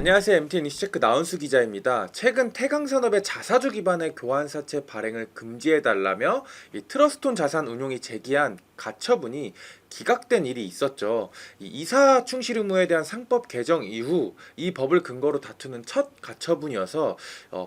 안녕하세요. MTN 이슈체크 나은수 기자입니다. 최근 태강산업의 자사주 기반의 교환사채 발행을 금지해달라며 이 트러스톤 자산 운용이 제기한 가처분이 기각된 일이 있었죠. 이 이사 충실 의무에 대한 상법 개정 이후 이 법을 근거로 다투는 첫 가처분이어서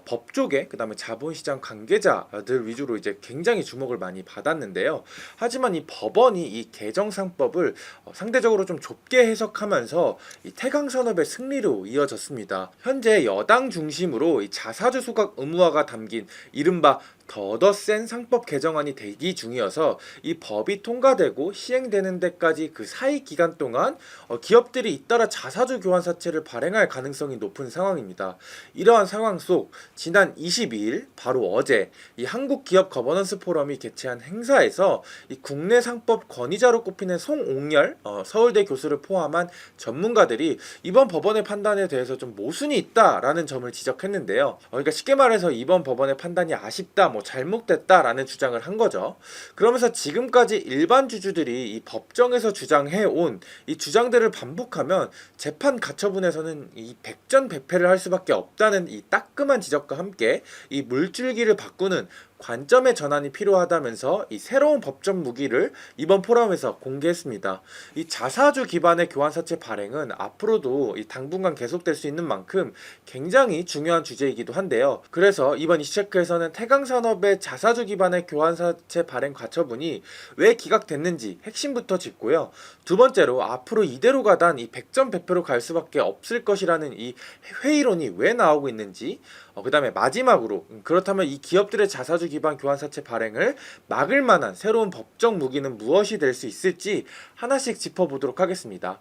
법조계 그다음에 자본시장 관계자들 위주로 이제 굉장히 주목을 많이 받았는데요. 하지만 이 법원이 이 개정 상법을 상대적으로 좀 좁게 해석하면서 이 태강산업의 승리로 이어졌습니다. 현재 여당 중심으로 이 자사주 소각 의무화가 담긴 이른바 더더 센 상법 개정안이 대기 중이어서 이 법이 통과되고 시행되는 데까지 그 사이 기간 동안 기업들이 잇따라 자사주 교환사채를 발행할 가능성이 높은 상황입니다. 이러한 상황 속 지난 22일 바로 어제 이 한국기업 거버넌스 포럼이 개최한 행사에서 이 국내 상법 권위자로 꼽히는 송옥열 서울대 교수를 포함한 전문가들이 이번 법원의 판단에 대해서 좀 모순이 있다라는 점을 지적했는데요. 그러니까 쉽게 말해서 이번 법원의 판단이 아쉽다, 잘못됐다라는 주장을 한 거죠. 그러면서 지금까지 일반 주주들이 이 법정에서 주장해온 이 주장들을 반복하면 재판 가처분에서는 이 백전백패를 할 수밖에 없다는 이 따끔한 지적과 함께 이 물줄기를 바꾸는 관점의 전환이 필요하다면서 이 새로운 법적 무기를 이번 포럼에서 공개했습니다. 이 자사주 기반의 교환사채 발행은 앞으로도 이 당분간 계속될 수 있는 만큼 굉장히 중요한 주제이기도 한데요. 그래서 이번 이슈체크에서는 태강산업의 자사주 기반의 교환사채 발행 가처분이 왜 기각됐는지 핵심부터 짚고요. 두 번째로 앞으로 이대로 가단 이 백전백패로 갈 수밖에 없을 것이라는 이 회의론이 왜 나오고 있는지, 그 다음에 마지막으로 그렇다면 이 기업들의 자사주 기반 교환사채 발행을 막을 만한 새로운 법적 무기는 무엇이 될 수 있을지 하나씩 짚어보도록 하겠습니다.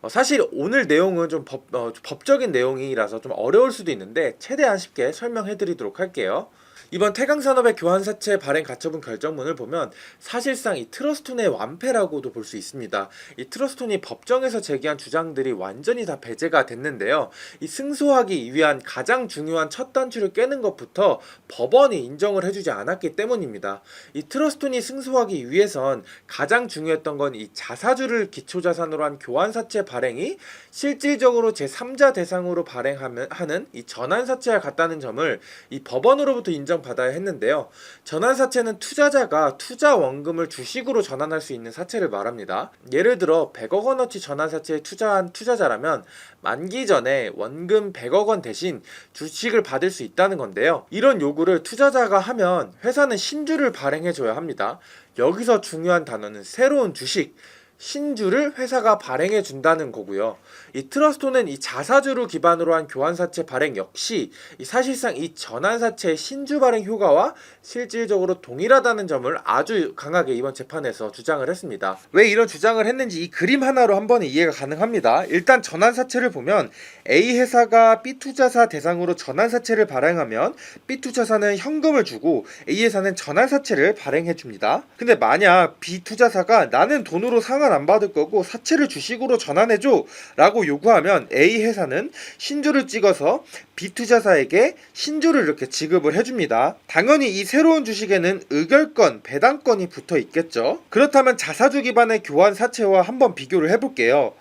사실 오늘 내용은 좀 법적인 내용이라서 좀 어려울 수도 있는데 최대한 쉽게 설명해드리도록 할게요. 이번 태강산업의 교환사채 발행 가처분 결정문을 보면 사실상 이 트러스톤의 완패라고도 볼 수 있습니다. 이 트러스톤이 법정에서 제기한 주장들이 완전히 다 배제가 됐는데요. 이 승소하기 위한 가장 중요한 첫 단추를 깨는 것부터 법원이 인정을 해주지 않았기 때문입니다. 이 트러스톤이 승소하기 위해선 가장 중요했던 건 이 자사주를 기초자산으로 한 교환사채 발행이 실질적으로 제3자 대상으로 발행하는 이 전환사채와 같다는 점을 이 법원으로부터 인정받아야 했는데요. 전환사채는 투자자가 투자 원금을 주식으로 전환할 수 있는 사채를 말합니다. 예를 들어 100억 원어치 전환사채에 투자한 투자자라면 만기 전에 원금 100억 원 대신 주식을 받을 수 있다는 건데요. 이런 요구를 투자자가 하면 회사는 신주를 발행해줘야 합니다. 여기서 중요한 단어는 새로운 주식, 신주를 회사가 발행해 준다는 거고요. 이 트러스톤은 이 자사주를 기반으로 한 교환사채 발행 역시 사실상 이 전환사채의 신주 발행 효과와 실질적으로 동일하다는 점을 아주 강하게 이번 재판에서 주장을 했습니다. 왜 이런 주장을 했는지 이 그림 하나로 한 번에 이해가 가능합니다. 일단 전환사채를 보면 A 회사가 B 투자사 대상으로 전환사채를 발행하면 B 투자사는 현금을 주고 A 회사는 전환사채를 발행해 줍니다. 근데 만약 B 투자사가 나는 돈으로 상환 안 받을 거고 사채를 주식으로 전환해줘 라고 요구하면 A 회사는 신주를 찍어서 B 투자사에게 신주를 이렇게 지급을 해줍니다. 당연히 이 새로운 주식에는 의결권, 배당권이 붙어 있겠죠. 그렇다면 자사주 기반의 교환사채와 한번 비교를 해볼게요.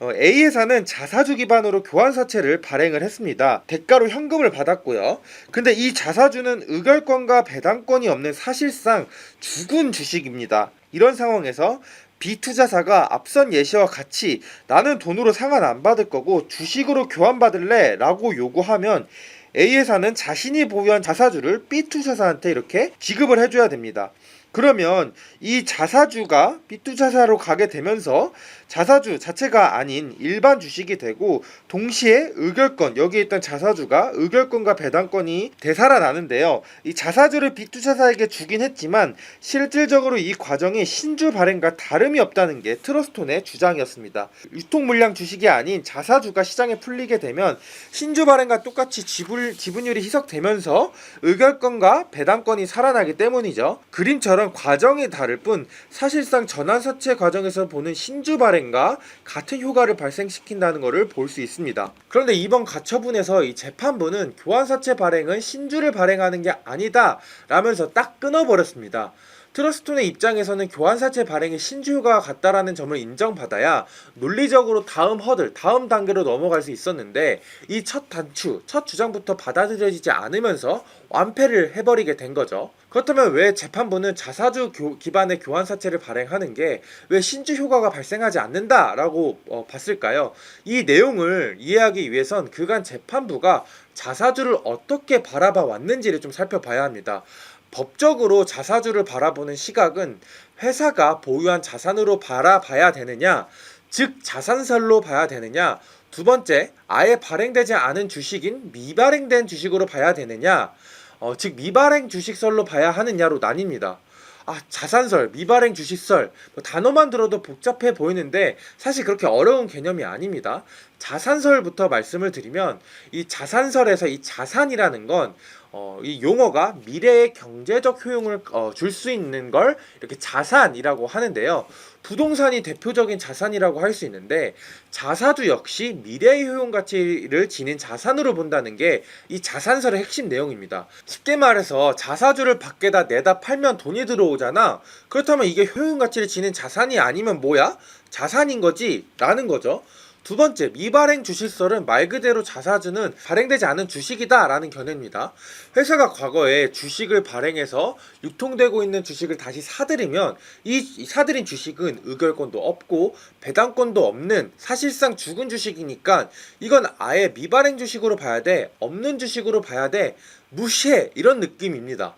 A 회사는 자사주 기반으로 교환사채를 발행을 했습니다. 대가로 현금을 받았고요. 근데 이 자사주는 의결권과 배당권이 없는 사실상 죽은 주식입니다. 이런 상황에서 B 투자사가 앞선 예시와 같이 나는 돈으로 상환 안 받을 거고 주식으로 교환받을래 라고 요구하면 A 회사는 자신이 보유한 자사주를 B 투자사한테 이렇게 지급을 해줘야 됩니다. 그러면 이 자사주가 B 투자사로 가게 되면서 자사주 자체가 아닌 일반 주식이 되고 동시에 의결권, 여기에 있던 자사주가 의결권과 배당권이 되살아나는데요. 이 자사주를 B 투자사에게 주긴 했지만 실질적으로 이 과정이 신주 발행과 다름이 없다는 게 트러스톤의 주장이었습니다. 유통물량 주식이 아닌 자사주가 시장에 풀리게 되면 신주 발행과 똑같이 지분율이 희석되면서 의결권과 배당권이 살아나기 때문이죠. 그림처럼 과정이 다를 뿐 사실상 전환사채 과정에서 보는 신주 발행과 같은 효과를 발생시킨다는 것을 볼 수 있습니다. 그런데 이번 가처분에서 이 재판부는 교환사채 발행은 신주를 발행하는 게 아니다 라면서 딱 끊어버렸습니다. 트러스톤의 입장에서는 교환사채 발행이 신주효과가 같다라는 점을 인정받아야 논리적으로 다음 허들, 다음 단계로 넘어갈 수 있었는데 이 첫 단추, 첫 주장부터 받아들여지지 않으면서 완패를 해버리게 된 거죠. 그렇다면 왜 재판부는 자사주 기반의 교환사채를 발행하는 게 왜 신주 효과가 발생하지 않는다라고 봤을까요? 이 내용을 이해하기 위해선 그간 재판부가 자사주를 어떻게 바라봐 왔는지를 좀 살펴봐야 합니다. 법적으로 자사주를 바라보는 시각은 회사가 보유한 자산으로 바라봐야 되느냐, 즉 자산설로 봐야 되느냐, 두 번째, 아예 발행되지 않은 주식인 미발행된 주식으로 봐야 되느냐, 즉 미발행 주식설로 봐야 하느냐로 나뉩니다. 자산설, 미발행 주식설, 단어만 들어도 복잡해 보이는데 사실 그렇게 어려운 개념이 아닙니다. 자산설부터 말씀을 드리면 이 자산설에서 이 자산이라는 건 이 용어가 미래의 경제적 효용을 줄 수 있는 걸 이렇게 자산이라고 하는데요. 부동산이 대표적인 자산이라고 할 수 있는데 자사주 역시 미래의 효용 가치를 지닌 자산으로 본다는 게 이 자산설의 핵심 내용입니다. 쉽게 말해서 자사주를 밖에다 내다 팔면 돈이 들어오잖아. 그렇다면 이게 효용 가치를 지닌 자산이 아니면 뭐야? 자산인 거지? 라는 거죠. 두 번째, 미발행 주식설은 말 그대로 자사주는 발행되지 않은 주식이다 라는 견해입니다. 회사가 과거에 주식을 발행해서 유통되고 있는 주식을 다시 사들이면 이 사들인 주식은 의결권도 없고 배당권도 없는 사실상 죽은 주식이니까 이건 아예 미발행 주식으로 봐야 돼, 없는 주식으로 봐야 돼, 무시해, 이런 느낌입니다.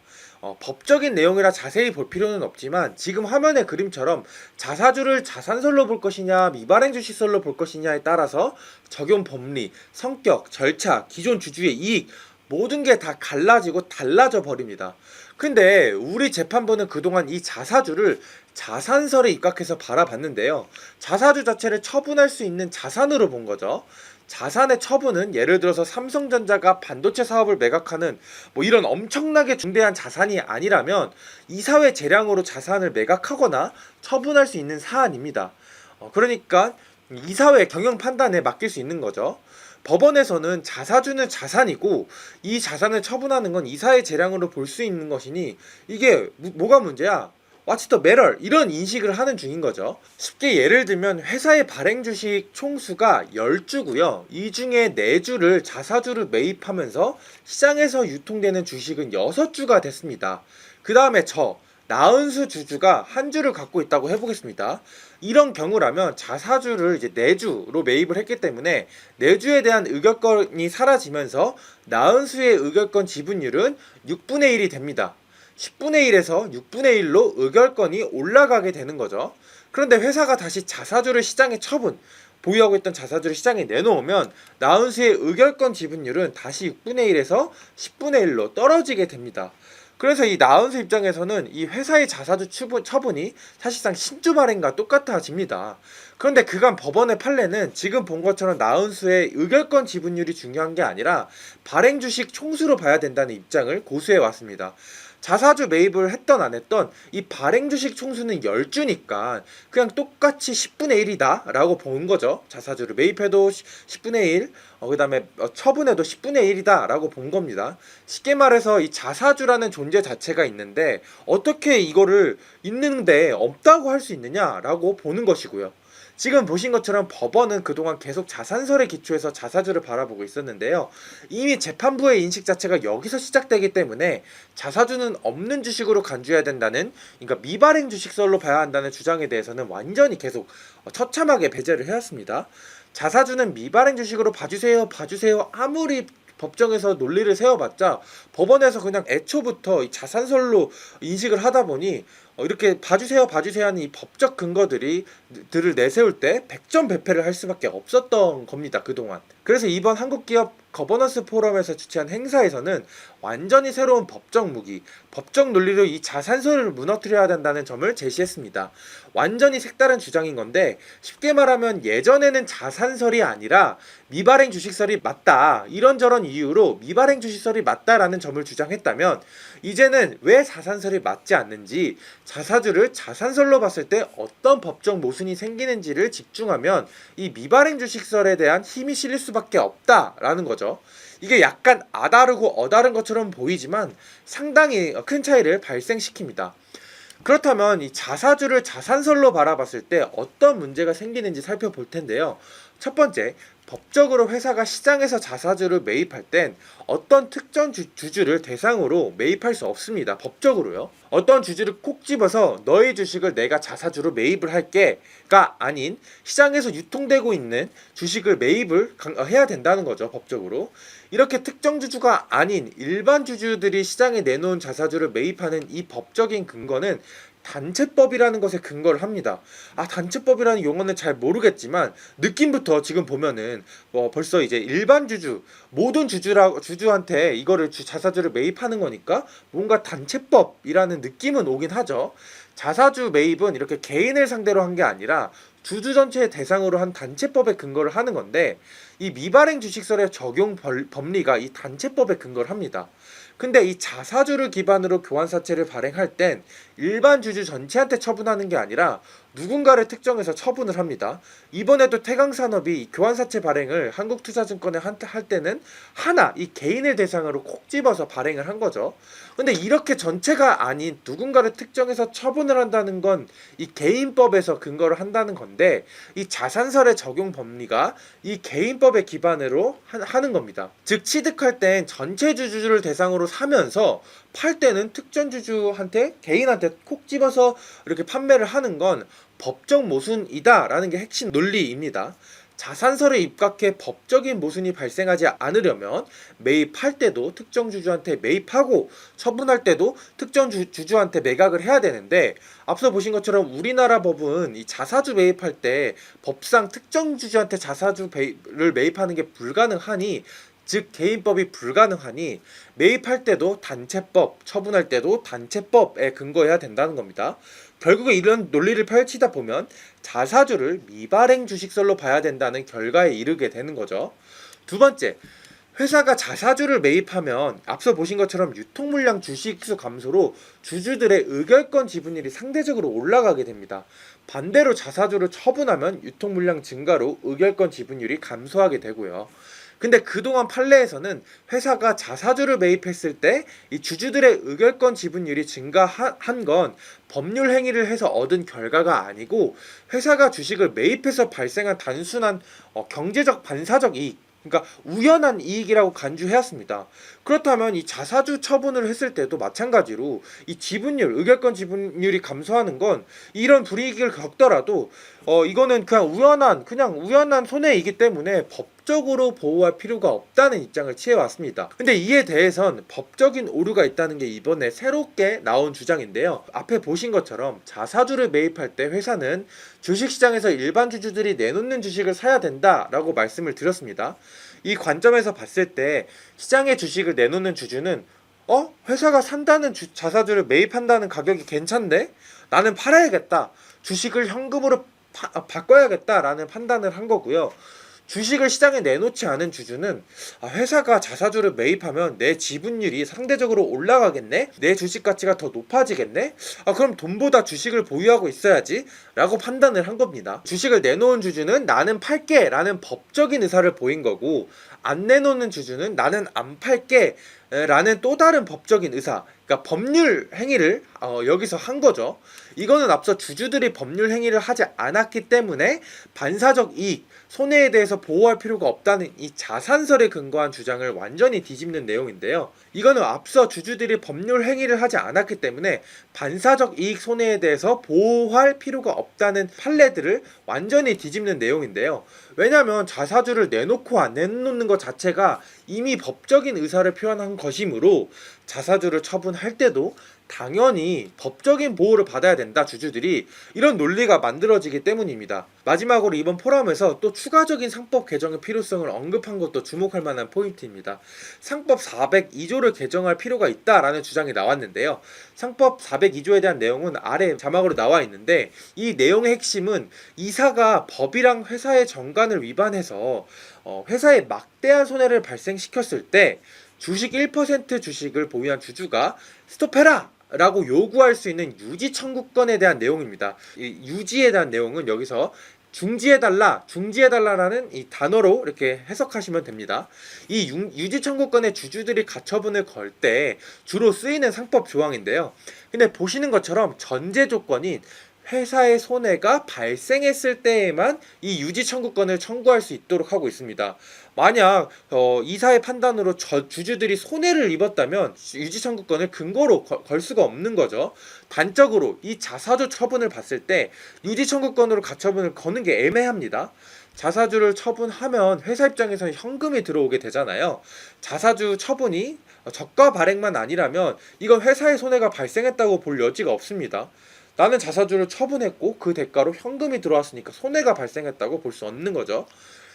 법적인 내용이라 자세히 볼 필요는 없지만 지금 화면의 그림처럼 자사주를 자산설로 볼 것이냐 미발행 주식설로 볼 것이냐에 따라서 적용 법리, 성격, 절차, 기존 주주의 이익 모든 게 다 갈라지고 달라져 버립니다. 근데 우리 재판부는 그동안 이 자사주를 자산설에 입각해서 바라봤는데요. 자사주 자체를 처분할 수 있는 자산으로 본 거죠. 자산의 처분은 예를 들어서 삼성전자가 반도체 사업을 매각하는 이런 엄청나게 중대한 자산이 아니라면 이사회 재량으로 자산을 매각하거나 처분할 수 있는 사안입니다. 그러니까 이사회 경영 판단에 맡길 수 있는 거죠. 법원에서는 자사주는 자산이고 이 자산을 처분하는 건 이사회 재량으로 볼 수 있는 것이니 이게 뭐가 문제야? What's the matter? 이런 인식을 하는 중인 거죠. 쉽게 예를 들면 회사의 발행 주식 총수가 10주고요. 이 중에 4주를 자사주를 매입하면서 시장에서 유통되는 주식은 6주가 됐습니다. 그 다음에 나은수 주주가 한 주를 갖고 있다고 해보겠습니다. 이런 경우라면 자사주를 이제 4주로 매입을 했기 때문에 4주에 대한 의결권이 사라지면서 나은수의 의결권 지분율은 6분의 1이 됩니다. 10분의 1에서 6분의 1로 의결권이 올라가게 되는 거죠. 그런데 회사가 다시 자사주를 시장에 보유하고 있던 자사주를 시장에 내놓으면 나은수의 의결권 지분율은 다시 6분의 1에서 10분의 1로 떨어지게 됩니다. 그래서 이 나은수 입장에서는 이 회사의 자사주 처분이 사실상 신주 발행과 똑같아집니다. 그런데 그간 법원의 판례는 지금 본 것처럼 나은수의 의결권 지분율이 중요한 게 아니라 발행 주식 총수로 봐야 된다는 입장을 고수해 왔습니다. 자사주 매입을 했던 안 했던 이 발행 주식 총수는 10주니까 그냥 똑같이 10분의 1이다 라고 본 거죠. 자사주를 매입해도 10분의 1, 그 다음에 처분해도 10분의 1이다 라고 본 겁니다. 쉽게 말해서 이 자사주라는 존재 자체가 있는데 어떻게 이거를 있는데 없다고 할 수 있느냐 라고 보는 것이고요. 지금 보신 것처럼 법원은 그동안 계속 자산설에 기초해서 자사주를 바라보고 있었는데요. 이미 재판부의 인식 자체가 여기서 시작되기 때문에 자사주는 없는 주식으로 간주해야 된다는, 그러니까 미발행 주식설로 봐야 한다는 주장에 대해서는 완전히 계속 처참하게 배제를 해왔습니다. 자사주는 미발행 주식으로 봐주세요 아무리 법정에서 논리를 세워봤자 법원에서 그냥 애초부터 이 자산설로 인식을 하다 보니 이렇게 봐주세요 하는 이 법적 근거들을 내세울 때 100점 배패를 할 수밖에 없었던 겁니다, 그동안. 그래서 이번 한국기업 거버넌스 포럼에서 주최한 행사에서는 완전히 새로운 법적 무기, 법적 논리로 이 자산설을 무너뜨려야 된다는 점을 제시했습니다. 완전히 색다른 주장인 건데 쉽게 말하면 예전에는 자산설이 아니라 미발행 주식설이 맞다, 이런저런 이유로 미발행 주식설이 맞다라는 점을 주장했다면 이제는 왜 자산설이 맞지 않는지, 자사주를 자산설로 봤을 때 어떤 법적 모순이 생기는지를 집중하면 이 미발행 주식설에 대한 힘이 실릴 수밖에 없다라는 거죠. 이게 약간 아다르고 어다른 것처럼 보이지만 상당히 큰 차이를 발생시킵니다. 그렇다면 이 자사주를 자산설로 바라봤을 때 어떤 문제가 생기는지 살펴볼 텐데요. 첫 번째, 법적으로 회사가 시장에서 자사주를 매입할 땐 어떤 특정 주주를 대상으로 매입할 수 없습니다. 법적으로요. 어떤 주주를 콕 집어서 너의 주식을 내가 자사주로 매입을 할게가 아닌 시장에서 유통되고 있는 주식을 매입을 해야 된다는 거죠. 법적으로. 이렇게 특정 주주가 아닌 일반 주주들이 시장에 내놓은 자사주를 매입하는 이 법적인 근거는 단체법이라는 것에 근거를 합니다. 단체법이라는 용어는 잘 모르겠지만 느낌부터 지금 보면은 벌써 이제 일반 주주, 모든 주주한테 이거를 자사주를 매입하는 거니까 뭔가 단체법이라는 느낌은 오긴 하죠. 자사주 매입은 이렇게 개인을 상대로 한 게 아니라 주주 전체의 대상으로 한 단체법에 근거를 하는 건데, 이 미발행 주식설의 적용 법리가 이 단체법에 근거를 합니다. 근데 이 자사주를 기반으로 교환사채를 발행할 땐 일반 주주 전체한테 처분하는 게 아니라 누군가를 특정해서 처분을 합니다. 이번에도 태강산업이 이 교환사채 발행을 한국투자증권에 할 때는 하나, 이 개인을 대상으로 콕 집어서 발행을 한 거죠. 근데 이렇게 전체가 아닌 누군가를 특정해서 처분을 한다는 건 이 개인법에서 근거를 한다는 건데, 이 자산설의 적용 법리가 이 개인법에 기반으로 하는 겁니다. 즉 취득할 땐 전체 주주를 대상으로 사면서 팔 때는 특정 주주한테, 개인한테 콕 집어서 이렇게 판매를 하는 건 법적 모순이다라는 게 핵심 논리입니다. 자산설에 입각해 법적인 모순이 발생하지 않으려면 매입할 때도 특정 주주한테 매입하고 처분할 때도 특정 주주한테 매각을 해야 되는데, 앞서 보신 것처럼 우리나라 법은 이 자사주 매입할 때 법상 특정 주주한테 자사주를 매입하는 게 불가능하니, 즉 개인법이 불가능하니 매입할 때도 단체법, 처분할 때도 단체법에 근거해야 된다는 겁니다. 결국에 이런 논리를 펼치다 보면 자사주를 미발행 주식설로 봐야 된다는 결과에 이르게 되는 거죠. 두 번째, 회사가 자사주를 매입하면 앞서 보신 것처럼 유통물량 주식수 감소로 주주들의 의결권 지분율이 상대적으로 올라가게 됩니다. 반대로 자사주를 처분하면 유통물량 증가로 의결권 지분율이 감소하게 되고요. 근데 그동안 판례에서는 회사가 자사주를 매입했을 때 이 주주들의 의결권 지분율이 증가한 건 법률 행위를 해서 얻은 결과가 아니고 회사가 주식을 매입해서 발생한 단순한 경제적 반사적 이익, 그러니까 우연한 이익이라고 간주해왔습니다. 그렇다면 이 자사주 처분을 했을 때도 마찬가지로 이 지분율, 의결권 지분율이 감소하는 건 이런 불이익을 겪더라도 이거는 그냥 우연한 손해이기 때문에 법적으로 보호할 필요가 없다는 입장을 취해왔습니다. 근데 이에 대해선 법적인 오류가 있다는 게 이번에 새롭게 나온 주장인데요. 앞에 보신 것처럼 자사주를 매입할 때 회사는 주식시장에서 일반 주주들이 내놓는 주식을 사야 된다라고 말씀을 드렸습니다. 이 관점에서 봤을 때 시장에 주식을 내놓는 주주는 회사가 산다는 자사주를 매입한다는 가격이 괜찮네? 나는 팔아야겠다. 주식을 현금으로 바꿔야겠다라는 판단을 한 거고요. 주식을 시장에 내놓지 않은 주주는 회사가 자사주를 매입하면 내 지분율이 상대적으로 올라가겠네? 내 주식 가치가 더 높아지겠네? 그럼 돈보다 주식을 보유하고 있어야지 라고 판단을 한 겁니다. 주식을 내놓은 주주는 나는 팔게 라는 법적인 의사를 보인 거고, 안 내놓는 주주는 나는 안 팔게 라는 또 다른 법적인 의사, 그러니까 법률 행위를 여기서 한 거죠. 이거는 앞서 주주들이 법률 행위를 하지 않았기 때문에 반사적 이익, 손해에 대해서 보호할 필요가 없다는 이 자산설에 근거한 주장을 완전히 뒤집는 내용인데요. 이거는 앞서 주주들이 법률 행위를 하지 않았기 때문에 반사적 이익 손해에 대해서 보호할 필요가 없다는 판례들을 완전히 뒤집는 내용인데요. 왜냐하면 자사주를 내놓고 안 내놓는 것 자체가 이미 법적인 의사를 표현한 것이므로 자사주를 처분할 때도 당연히 법적인 보호를 받아야 된다, 주주들이. 이런 논리가 만들어지기 때문입니다. 마지막으로 이번 포럼에서 또 추가적인 상법 개정의 필요성을 언급한 것도 주목할 만한 포인트입니다. 상법 402조를 개정할 필요가 있다라는 주장이 나왔는데요. 상법 402조에 대한 내용은 아래 자막으로 나와 있는데, 이 내용의 핵심은 이사가 법이랑 회사의 정관을 위반해서 회사에 막대한 손해를 발생시켰을 때 주식 1% 주식을 보유한 주주가 스톱해라! 라고 요구할 수 있는 유지 청구권에 대한 내용입니다. 이 유지에 대한 내용은 여기서 중지해달라라는 이 단어로 이렇게 해석하시면 됩니다. 이 유지 청구권의 주주들이 가처분을 걸 때 주로 쓰이는 상법 조항인데요. 근데 보시는 것처럼 전제 조건인 회사의 손해가 발생했을 때에만 이 유지 청구권을 청구할 수 있도록 하고 있습니다. 만약 이사의 판단으로 주주들이 손해를 입었다면 유지 청구권을 근거로 걸 수가 없는 거죠. 단적으로 이 자사주 처분을 봤을 때 유지 청구권으로 가처분을 거는 게 애매합니다. 자사주를 처분하면 회사 입장에서는 현금이 들어오게 되잖아요. 자사주 처분이 저가 발행만 아니라면 이건 회사의 손해가 발생했다고 볼 여지가 없습니다. 나는 자사주를 처분했고 그 대가로 현금이 들어왔으니까 손해가 발생했다고 볼 수 없는 거죠.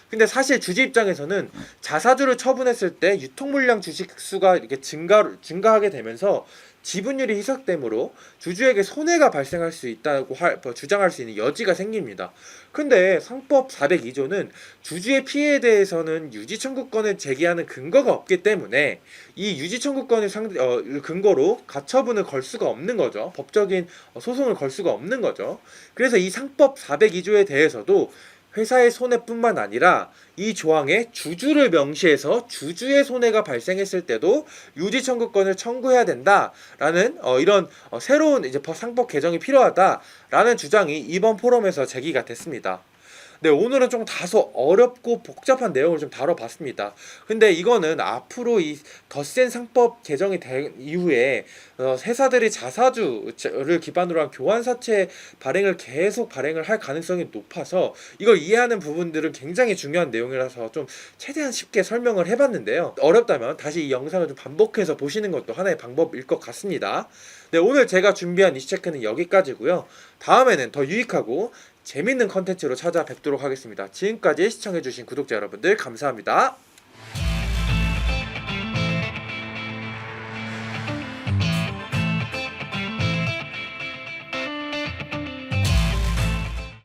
근데 사실 주주 입장에서는 자사주를 처분했을 때 유통물량 주식 수가 이렇게 증가하게 되면서 지분율이 희석되므로 주주에게 손해가 발생할 수 있다고 주장할 수 있는 여지가 생깁니다. 근데 상법 402조는 주주의 피해에 대해서는 유지 청구권을 제기하는 근거가 없기 때문에 이 유지 청구권을 근거로 가처분을 걸 수가 없는 거죠. 법적인 소송을 걸 수가 없는 거죠. 그래서 이 상법 402조에 대해서도 회사의 손해뿐만 아니라 이 조항에 주주를 명시해서 주주의 손해가 발생했을 때도 유지 청구권을 청구해야 된다라는 이런 새로운 이제 상법 개정이 필요하다라는 주장이 이번 포럼에서 제기가 됐습니다. 네, 오늘은 좀 다소 어렵고 복잡한 내용을 좀 다뤄봤습니다. 근데 이거는 앞으로 이 덧센 상법 개정이 된 이후에 회사들이 자사주를 기반으로 한 교환사채 발행을 계속 발행을 할 가능성이 높아서 이걸 이해하는 부분들은 굉장히 중요한 내용이라서 좀 최대한 쉽게 설명을 해봤는데요. 어렵다면 다시 이 영상을 좀 반복해서 보시는 것도 하나의 방법일 것 같습니다. 네, 오늘 제가 준비한 이슈체크는 여기까지고요. 다음에는 더 유익하고 재밌는 컨텐츠로 찾아뵙도록 하겠습니다. 지금까지 시청해주신 구독자 여러분들 감사합니다.